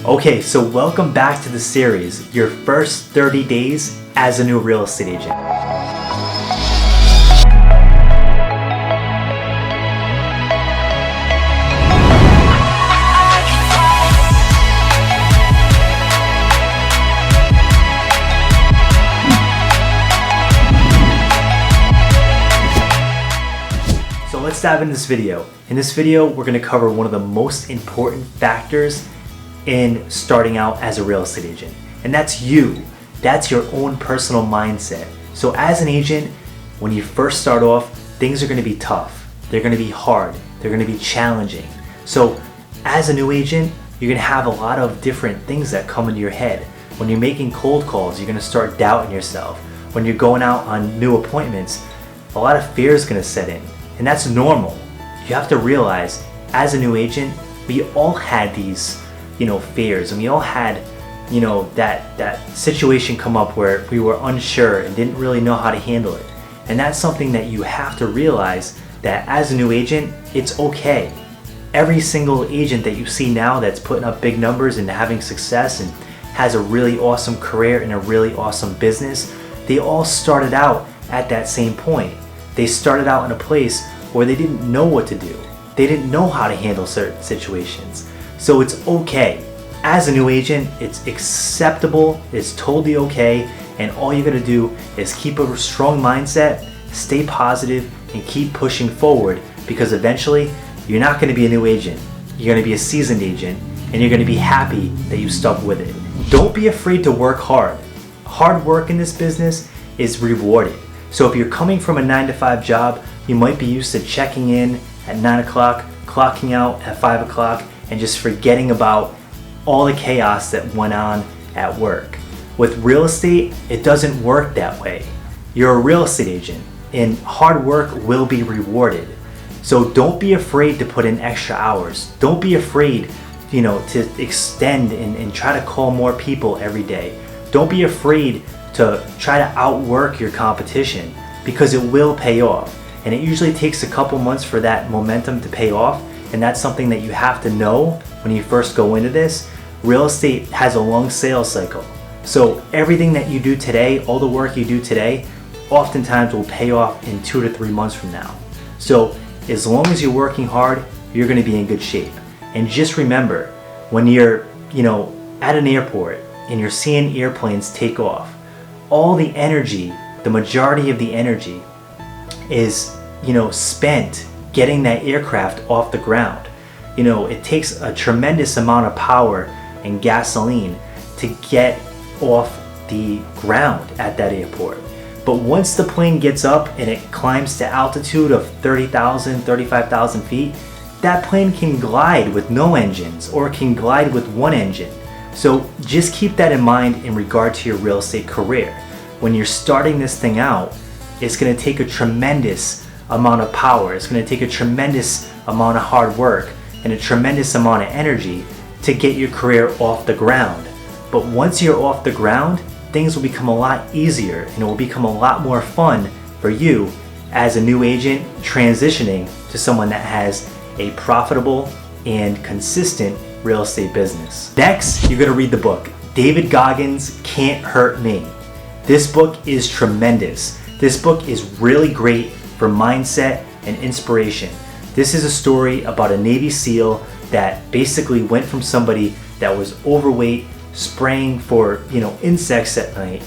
Okay, so welcome back to the series, your first 30 days as a new real estate agent. So let's dive into this video. In this video, we're going to cover one of the most important factors in starting out as a real estate agent, and that's you. That's your own personal mindset. So as an agent, when you first start off, things are going to be tough. They're going to be hard. They're going to be challenging. So as a new agent, you're going to have a lot of different things that come into your head. When you're making cold calls, you're going to start doubting yourself. When you're going out on new appointments, a lot of fear is going to set in, and that's normal. You have to realize, as a new agent, we all had these fears, and we all had that situation come up where we were unsure and didn't really know how to handle it. And that's something that you have to realize, that as a new agent, it's okay. Every single agent that you see now that's putting up big numbers and having success and has a really awesome career and a really awesome business, they all started out at that same point. They started out in a place where they didn't know what to do. They didn't know how to handle certain situations. So it's okay. As a new agent, it's acceptable, it's totally okay, and all you gotta do is keep a strong mindset, stay positive, and keep pushing forward, because eventually you're not gonna be a new agent. You're gonna be a seasoned agent, and you're gonna be happy that you stuck with it. Don't be afraid to work hard. Hard work in this business is rewarded. So if you're coming from a 9-to-5 job, you might be used to checking in at 9 o'clock, clocking out at 5 o'clock, and just forgetting about all the chaos that went on at work. With real estate, it doesn't work that way. You're a real estate agent, and hard work will be rewarded. So don't be afraid to put in extra hours. Don't be afraid, to extend and try to call more people every day. Don't be afraid to try to outwork your competition, because it will pay off. And it usually takes a couple months for that momentum to pay off. And that's something that you have to know when you first go into this. Real estate has a long sales cycle. So everything that you do today, all the work you do today, oftentimes will pay off in 2 to 3 months from now. So as long as you're working hard, you're gonna be in good shape. And just remember, when you're, at an airport and you're seeing airplanes take off, all the energy, the majority of the energy is, spent getting that aircraft off the ground. It takes a tremendous amount of power and gasoline to get off the ground at that airport. But once the plane gets up and it climbs to altitude of 30,000, 35,000 feet, that plane can glide with no engines, or it can glide with one engine. So just keep that in mind in regard to your real estate career. When you're starting this thing out, it's going to take a tremendous amount of power. It's going to take a tremendous amount of hard work and a tremendous amount of energy to get your career off the ground. But once you're off the ground, things will become a lot easier, and it will become a lot more fun for you as a new agent transitioning to someone that has a profitable and consistent real estate business. Next, you're going to read the book, David Goggins' Can't Hurt Me. This book is tremendous. This book is really great for mindset and inspiration. This is a story about a Navy SEAL that basically went from somebody that was overweight, spraying for insects at night,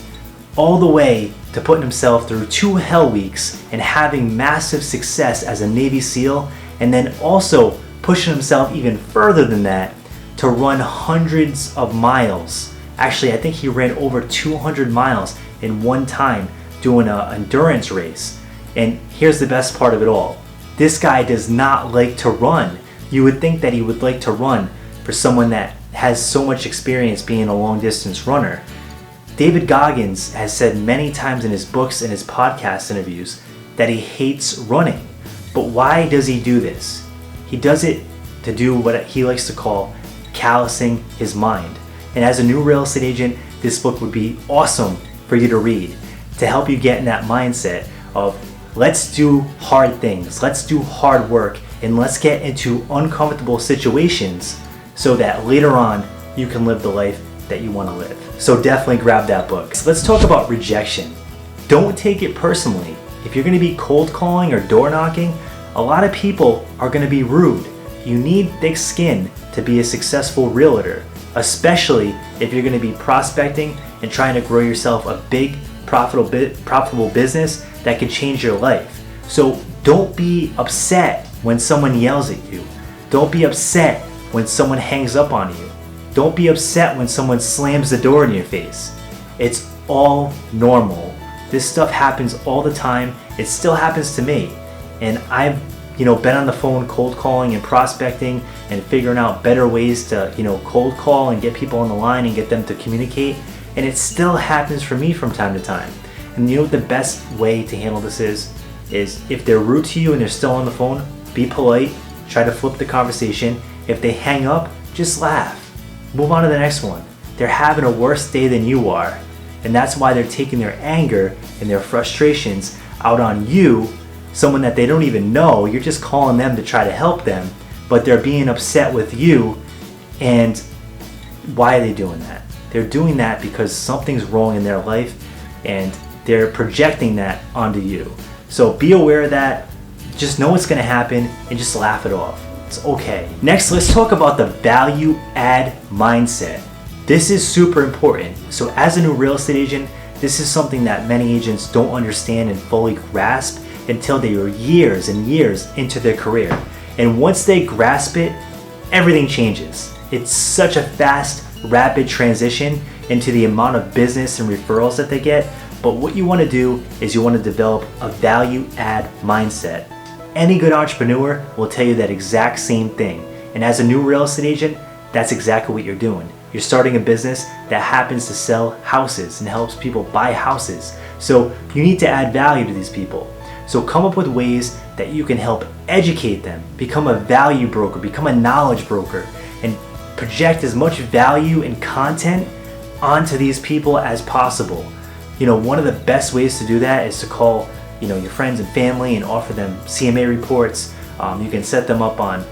all the way to putting himself through 2 hell weeks and having massive success as a Navy SEAL, and then also pushing himself even further than that to run hundreds of miles. Actually, I think he ran over 200 miles in one time doing an endurance race. And here's the best part of it all. This guy does not like to run. You would think that he would like to run for someone that has so much experience being a long distance runner. David Goggins has said many times in his books and his podcast interviews that he hates running. But why does he do this? He does it to do what he likes to call callousing his mind. And as a new real estate agent, this book would be awesome for you to read, to help you get in that mindset of, let's do hard things, let's do hard work, and let's get into uncomfortable situations so that later on you can live the life that you want to live. So definitely grab that book. So let's talk about rejection. Don't take it personally. If you're going to be cold calling or door knocking, a lot of people are going to be rude. You need thick skin to be a successful realtor, especially if you're going to be prospecting and trying to grow yourself a big, profitable business that could change your life. So don't be upset when someone yells at you. Don't be upset when someone hangs up on you. Don't be upset when someone slams the door in your face. It's all normal. This stuff happens all the time. It still happens to me. And I've been on the phone cold calling and prospecting and figuring out better ways to cold call and get people on the line and get them to communicate. And it still happens for me from time to time. And you know what the best way to handle this is if they're rude to you and they're still on the phone, be polite, try to flip the conversation. If they hang up, just laugh. Move on to the next one. They're having a worse day than you are. And that's why they're taking their anger and their frustrations out on you, someone that they don't even know. You're just calling them to try to help them, but they're being upset with you. And why are they doing that? They're doing that because something's wrong in their life and they're projecting that onto you. So be aware of that. Just know what's going to happen and just laugh it off. It's okay. Next, let's talk about the value add mindset. This is super important. So as a new real estate agent, this is something that many agents don't understand and fully grasp until they are years and years into their career. And once they grasp it, everything changes. It's such a fast, rapid transition into the amount of business and referrals that they get. But what you want to do is you want to develop a value add mindset. Any good entrepreneur will tell you that exact same thing. And as a new real estate agent, that's exactly what you're doing. You're starting a business that happens to sell houses and helps people buy houses. So you need to add value to these people. So come up with ways that you can help educate them, become a value broker, become a knowledge broker, and project as much value and content onto these people as possible. One of the best ways to do that is to call your friends and family and offer them CMA reports. You can set them up on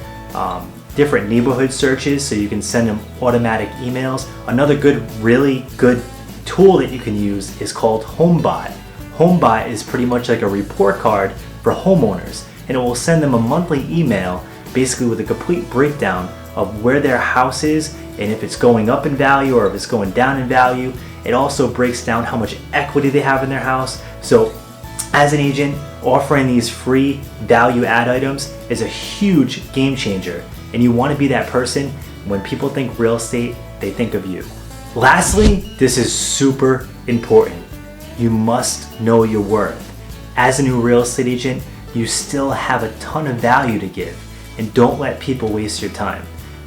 different neighborhood searches so you can send them automatic emails. Another really good tool that you can use is called HomeBot. HomeBot is pretty much like a report card for homeowners, and it will send them a monthly email basically with a complete breakdown of where their house is and if it's going up in value or if it's going down in value. It also breaks down how much equity they have in their house. So as an agent, offering these free value add items is a huge game changer. And you want to be that person. When people think real estate, they think of you. Lastly, this is super important. You must know your worth. As a new real estate agent, you still have a ton of value to give, and don't let people waste your time.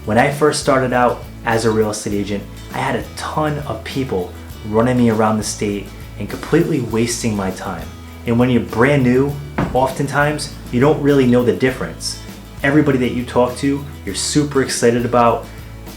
When I first started out as a real estate agent, I had a ton of people running me around the state and completely wasting my time. And when you're brand new, oftentimes you don't really know the difference. Everybody that you talk to, you're super excited about.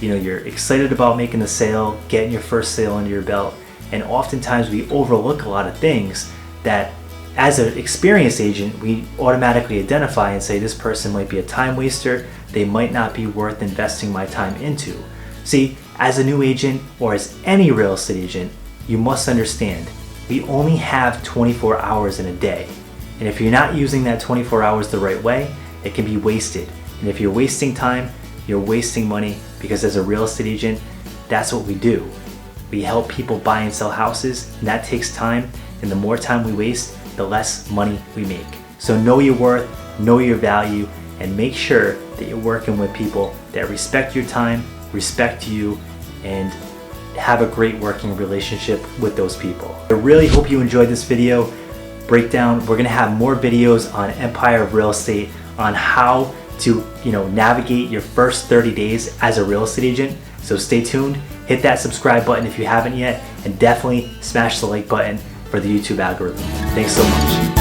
You're excited about making the sale, getting your first sale under your belt. And oftentimes we overlook a lot of things that as an experienced agent, we automatically identify and say this person might be a time waster. They might not be worth investing my time into. See, as a new agent or as any real estate agent, you must understand we only have 24 hours in a day. And if you're not using that 24 hours the right way, it can be wasted. And if you're wasting time, you're wasting money, because as a real estate agent, that's what we do. We help people buy and sell houses, and that takes time. And the more time we waste, the less money we make. So know your worth, know your value, and make sure that you're working with people that respect your time, respect you, and have a great working relationship with those people. I really hope you enjoyed this video breakdown. We're gonna have more videos on Empire of Real Estate, on how to navigate your first 30 days as a real estate agent. So stay tuned, hit that subscribe button if you haven't yet, and definitely smash the like button for the YouTube algorithm. Thanks so much.